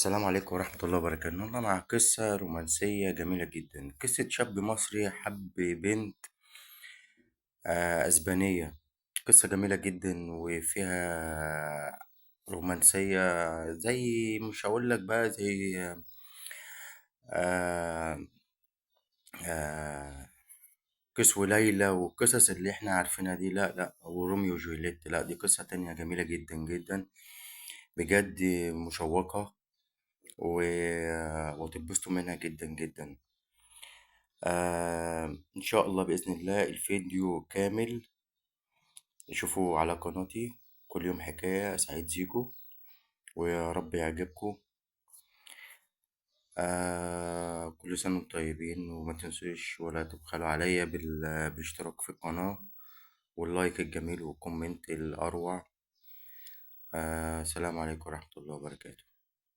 السلام عليكم ورحمة الله وبركاته. النهاردة مع قصة رومانسية جميلة جدا، قصة شاب مصري حب بنت أسبانية. قصة جميلة جدا وفيها رومانسية، زي مش هقول لك بقى زي آه آه قيس وليلى والقصص اللي احنا عارفينها دي. لا لا، وروميو وجولييت، لا دي قصة تانية جميلة جدا جدا بجد، مشوقة و... وتتبسطوا منها جدا جدا. إن شاء الله بإذن الله الفيديو كامل نشوفه على قناتي. كل يوم حكاية، سعيد زيكو، ويا رب يعجبكم. كل سنة وانتم طيبين، وما تنسوش ولا تبخلوا عليا بالاشتراك في القناة واللايك الجميل والكومنت الأروع. سلام عليكم ورحمة الله وبركاته.